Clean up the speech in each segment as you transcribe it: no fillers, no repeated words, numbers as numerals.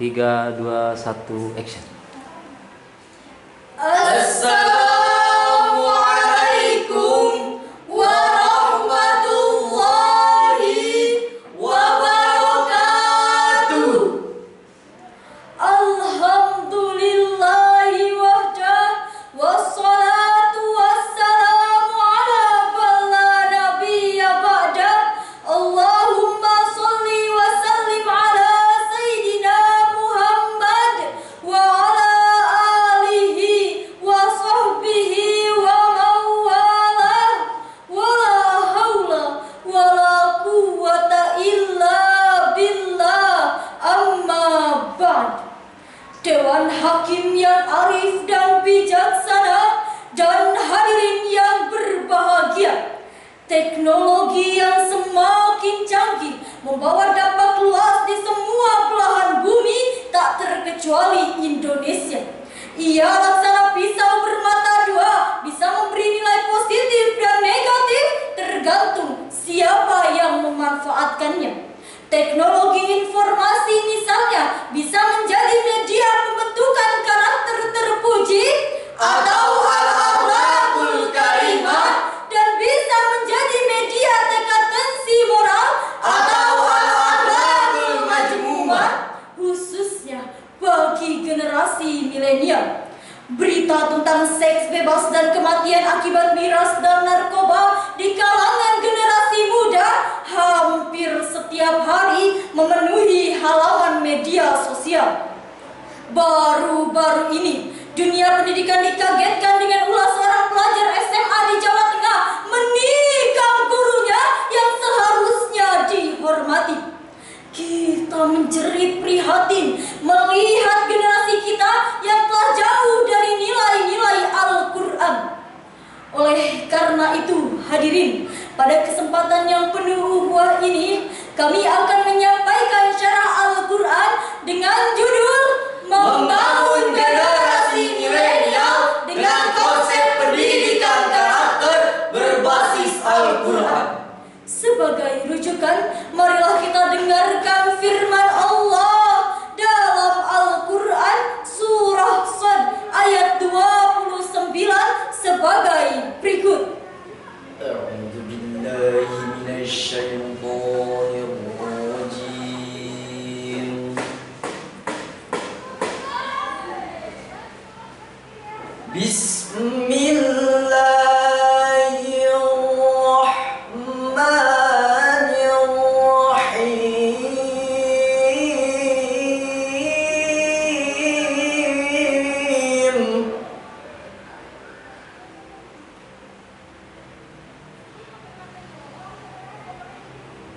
3, 2, 1, action. Assalamualaikum warahmatullahi wabarakatuh. Alhamdulillahi wahdah, wassalatu wassalamu ala bala nabiyya ba'dah. Allahumma sholli wa sallim ala sayyidina Muhammad wa ala alihi wa sahbihi wa mawalah. Wa la hawla wa la quwwata illa billah. Amma ba'd. Dewan Hakim yang arif dan bijaksana dan hadirin yang berbahagia, teknologi yang semakin canggih membawa dampak luas di semua belahan bumi, tak terkecuali Indonesia. Ia laksana pisau bermata dua, bisa memberi nilai positif dan negatif tergantung siapa yang memanfaatkannya. Teknologi informasi misalnya bisa menjadi media pembentukan karakter terpuji atau al-akhlaqul karimah, dan bisa menjadi media dekadensi moral atau al-akhlaqul majmumah, khususnya bagi generasi milenial. Berita tentang seks bebas dan kematian akibat miras dan narkoba di kalangan generasi muda hampir setiap hari memenuhi halaman media sosial. Baru-baru ini, dunia pendidikan dikagetkan dengan ulah seorang pelajar SMA di Jawa Tengah menikam gurunya yang seharusnya dihormati. Kita menjerit prihatin melihat generasi kita yang telah jauh dari nilai-nilai Al-Quran. Oleh karena itu, hadirin, pada kesempatan yang penuh ukhuwah ini, kami akan menyampaikan syarah Al-Quran dengan judul Membangun Generasi Milenial dengan Konsep Pendidikan Karakter Berbasis Al-Quran. Sebagai rujukan, marilah kita dengarkan firman Allah dalam Al-Quran surah Shad ayat 29 sebagai berikut. A'udzu billahi minasyaitonir rajim.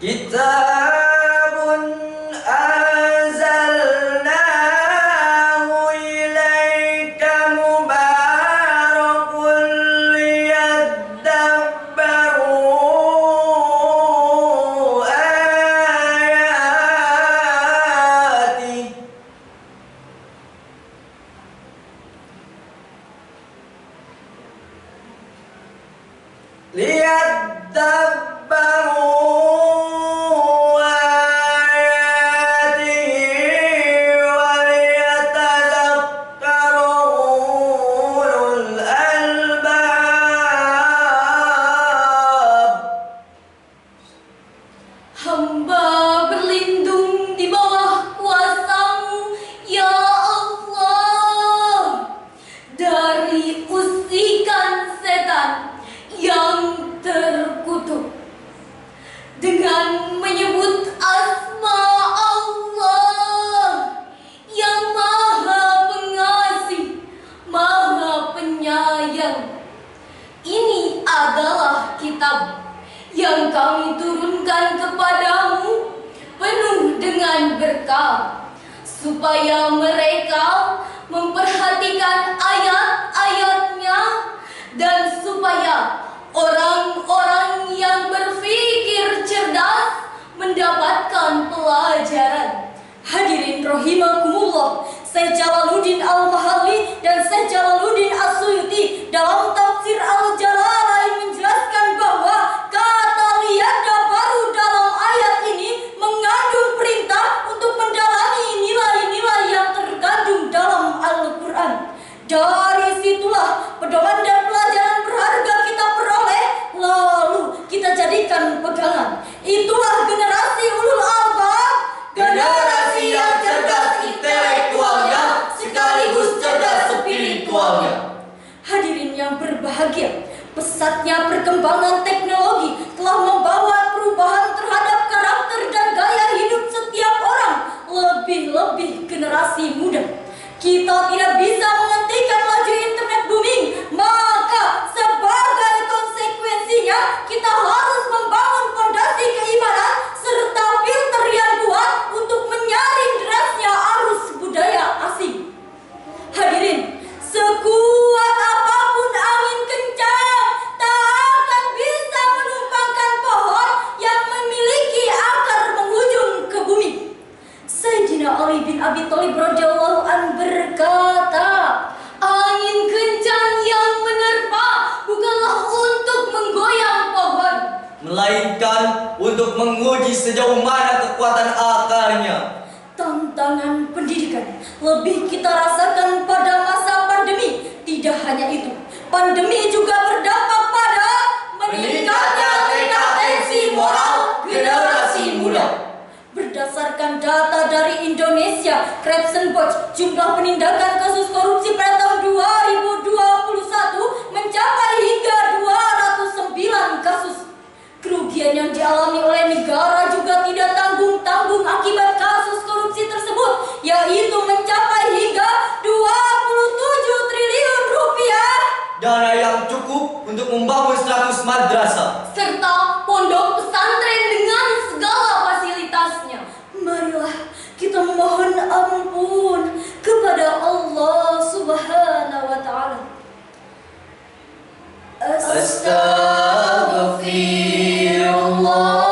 Kitabun anzalnahu ilaika mubarakun liyadabbaru ayatih. Hamba berlindung di bawah kuasa-Mu, ya Allah, dari usikan setan yang terkutuk. Dengan menyebut asma Allah yang Maha Pengasih, Maha Penyayang. Ini adalah kitab yang kami turunkan kepadamu penuh dengan berkah, supaya mereka memperhatikan ayat-ayatnya, dan supaya orang-orang yang berpikir cerdas mendapatkan pelajaran. Hadirin rahimakumullah, Syekh Jalaluddin Al-Mahalli dan Syekh Jalaluddin As-Suyuti dalam tafsir Al-Jalalain menjelaskan bahwa kata liyada baru dalam ayat ini mengandung perintah untuk mendalami nilai-nilai lebih-lebih generasi muda. Kita tidak bisa menghentikan laju internet booming, maka sebagai konsekuensinya kita harus membangun fondasi keimanan serta filter yang kuat untuk menyaring derasnya arus budaya asing. Hadirin, sekuat apapun angin kencang tak akan bisa menumpangkan pohon yang memiliki akar menghujung ke bumi. Sayyidina Ali bin Abi Thalib radhiyallahu anhu berkata, angin kencang yang menerpa bukanlah untuk menggoyang pohon, melainkan untuk menguji sejauh mana kekuatan akarnya. Tantangan pendidikan lebih kita rasakan pada masa pandemi. Tidak hanya itu, pandemi juga berdampak pada meningkatnya tingkat tensi moral generasi muda. Berdasarkan data dari Indonesia Corruption Watch, jumlah penindakan kasus korupsi pada tahun 2021 mencapai hingga 209 kasus. Kerugian yang dialami oleh negara juga tidak tanggung-tanggung akibat kasus korupsi tersebut, yaitu mencapai hingga 27 triliun rupiah. Dana yang cukup untuk membangun 100 madrasah serta pondok pesantren dengan segala fasilitasnya. Marilah kita memohon ampun kepada Allah Subhanahu wa Ta'ala. Astaghfirullah.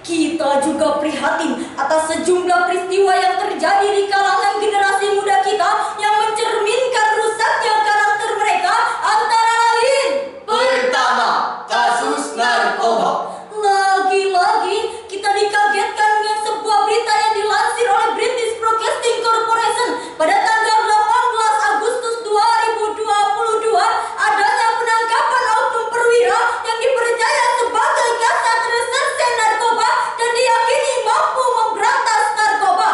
Kita juga prihatin atas sejumlah peristiwa yang terjadi di kalangan generasi muda kita yang mencerminkan rusaknya karakter mereka, antara lain: pertama, kasus narkoba. Lagi-lagi kita dikagetkan dengan sebuah berita yang dilansir oleh British Broadcasting Corporation pada tanggal 18 Agustus 2022, adanya penangkapan oknum perwira yang dipercaya sebagai kasat reserse narkoba dan diyakini mampu memberantas narkoba,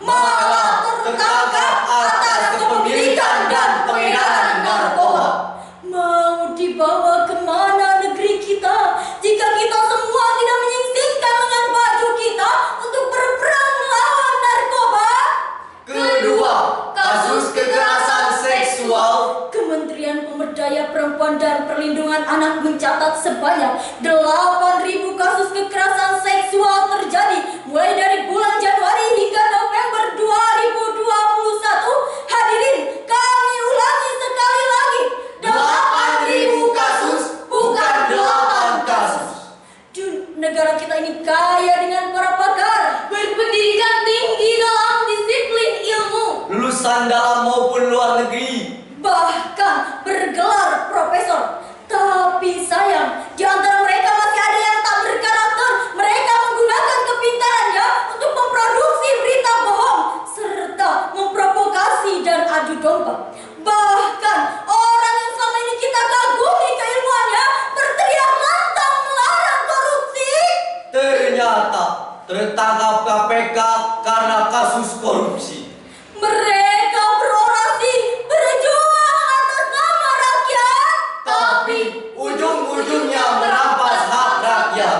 malah tertangkap atas kepemilikan dan pengedaran narkoba. Mau dibawa kemana negeri kita jika kita semua tidak menyingsingkan lengan baju kita untuk berperang melawan narkoba? Kedua, kasus kekerasan seksual. Kementerian Pemberdayaan Perempuan dan Perlindungan Anak mencatat sebanyak 8.000 kasus kekerasan seksual terjadi mulai dari bulan Januari hingga November 2021. Hadirin, kami ulangi sekali lagi, 8.000 kasus, bukan 8 kasus. Negara kita ini kaya dengan para pakar berpendidikan tinggi dalam disiplin ilmu, Lulusan dalam maupun luar negeri, bahkan bergelar profesor. Tapi sayang, di antara mereka masih ada yang tak berkarakter. Mereka menggunakan kepintarannya untuk memproduksi berita bohong serta memprovokasi dan adu domba. Bahkan orang yang selama ini kita kagumi keilmuannya berteriak lantang melarang korupsi, ternyata tertangkap KPK karena kasus korupsi. mereka berorasi berjuang atas nama rakyat, Tapi ujung-ujungnya merampas hak rakyat.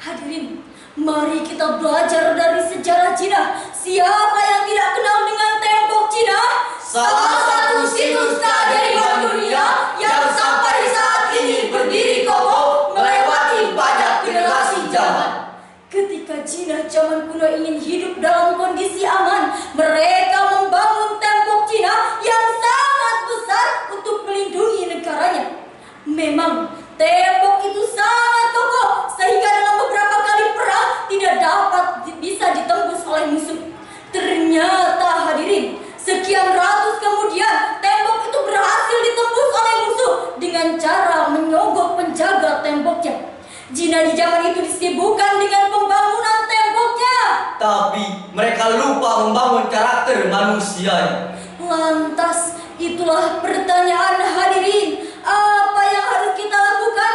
Hadirin, mari kita belajar dari sejarah Cina. Siapa yang tidak kenal dengan tembok Cina? Salah satu situs keajaiban dunia yang sampai saat ini berdiri kokoh melewati banyak generasi zaman. Ketika Cina zaman kuno ingin hidup dalam kondisi aman, mereka membangun tembok Cina yang sangat besar untuk melindungi negaranya. Memang tembok itu sangat kokoh sehingga dalam beberapa kali perang tidak dapat bisa ditembus oleh musuh. Ternyata hadirin, sekian ratus kemudian tembok itu berhasil ditembus oleh musuh dengan cara menyogok penjaga temboknya. Cina di zaman itu disibukkan dengan pembangunan temboknya, Tapi mereka lupa membangun karakter manusianya. lantas itulah pertanyaan hadirin, apa yang harus kita lakukan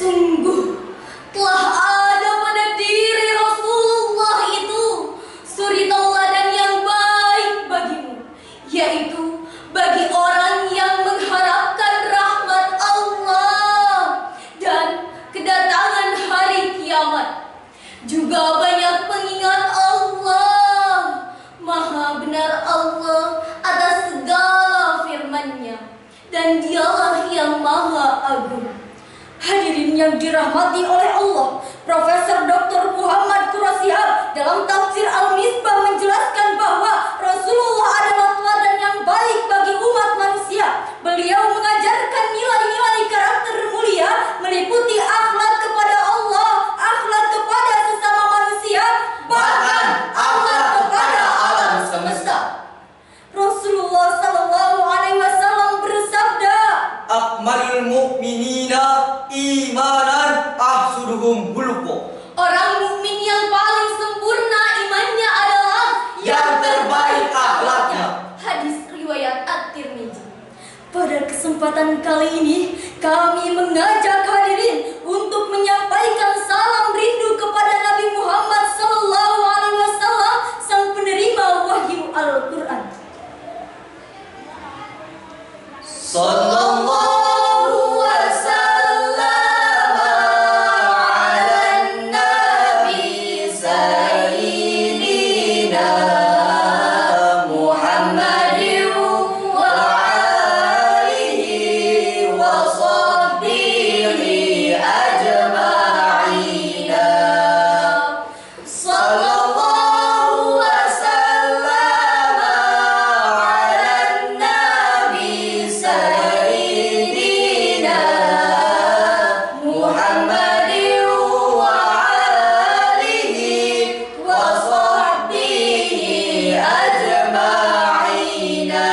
Sungguh telah ada pada diri Rasulullah itu suri tauladan yang baik bagimu, yaitu bagi orang yang mengharapkan rahmat Allah dan kedatangan hari kiamat. Juga banyak pengingat Allah, maha benar Allah atas segala firman-Nya, dan Dialah yang maha agung. Hadirin yang dirahmati oleh Allah, Profesor Dr. Muhammad Qurasihab dalam tafsir Al-Misbah menjelaskan bahwa Rasulullah adalah teladan yang baik bagi umat manusia. Beliau mengajarkan nilai-nilai karakter mulia meliputi akhlak kepada Allah, akhlak kepada sesama manusia, bahkan akhlak kepada alam semesta. Rasulullah Sallallahu Alaihi Wasallam bersabda, Akmalul mu'minina imanan ahsuduhum huluko. orang mukmin yang paling sempurna imannya adalah Yang terbaik akhlaknya. Hadis riwayat At-Tirmidzi. Pada kesempatan kali ini kami mengajak hadirin untuk menyampaikan salam rindu kepada Nabi Muhammad Sallallahu Alaihi Wasallam, sang penerima wahyu Al-Quran. Sallallahu wasallam ala nabi sayyidina Muhammadin wa alihi wa sahbihi ajma'ina. Sallallahu wasallam ala nabi sayyidina Muhammadin wa alihi wa sahbihi ajma'ina.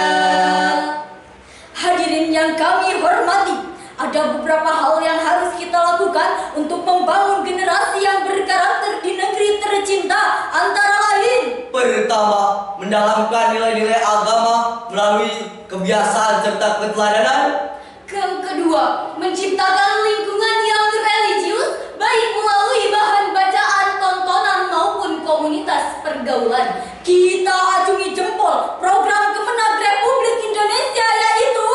Hadirin yang kami hormati, ada beberapa hal yang harus kita lakukan untuk membangun generasi yang berkarakter di negeri tercinta, antara lain: Pertama, mendalamkan nilai-nilai agama melalui kebiasaan serta keteladanan. yang kedua, menciptakan lingkungan yang religius, baik melalui bahan bacaan, tontonan maupun komunitas pergaulan. Kita acungi jempol program Kemenag Republik Indonesia, yaitu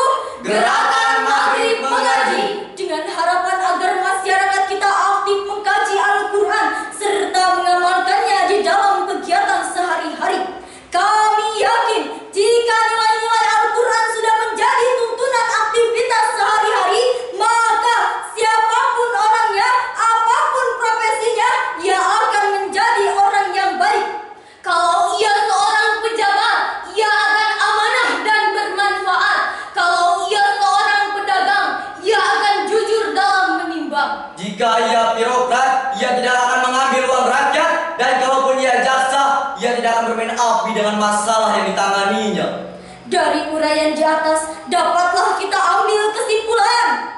Gerakan Maghrib Mengaji, dengan harapan agar masyarakat kita aktif mengkaji Al-Quran serta mengamalkannya di dalam kegiatan sehari-hari. Kami yakin jika nilai-nilai Al-Quran sudah menjadi tuntunan aktivitas sehari-hari, maka siapapun orangnya, apapun profesinya, ia akan menjadi orang yang baik. Kalau ia seorang pejabat, ia akan amanah dan bermanfaat. Kalau ia seorang pedagang, ia akan jujur dalam menimbang. Jika ia birokrat, ia tidak akan mengambil uang rakyat, dan kalaupun ia jaksa, ia tidak akan bermain api dengan masalah yang ditanganinya. Dari uraian di atas, dapatlah kita ambil kesimpulan.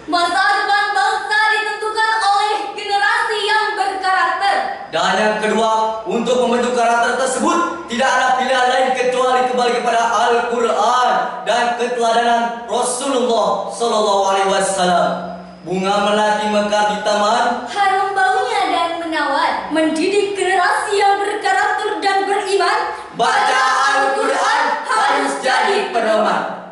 Masa depan bangsa ditentukan oleh generasi yang berkarakter. Dan yang kedua, untuk membentuk karakter tersebut tidak ada pilihan lain kecuali kembali kepada Al-Quran dan keteladanan Rasulullah Sallallahu Alaihi Wasallam. Bunga melati mekar di taman, Harum baunya dan menawan, mendidik generasi yang berkarakter dan beriman. baca Al-Quran harus jadi pedoman.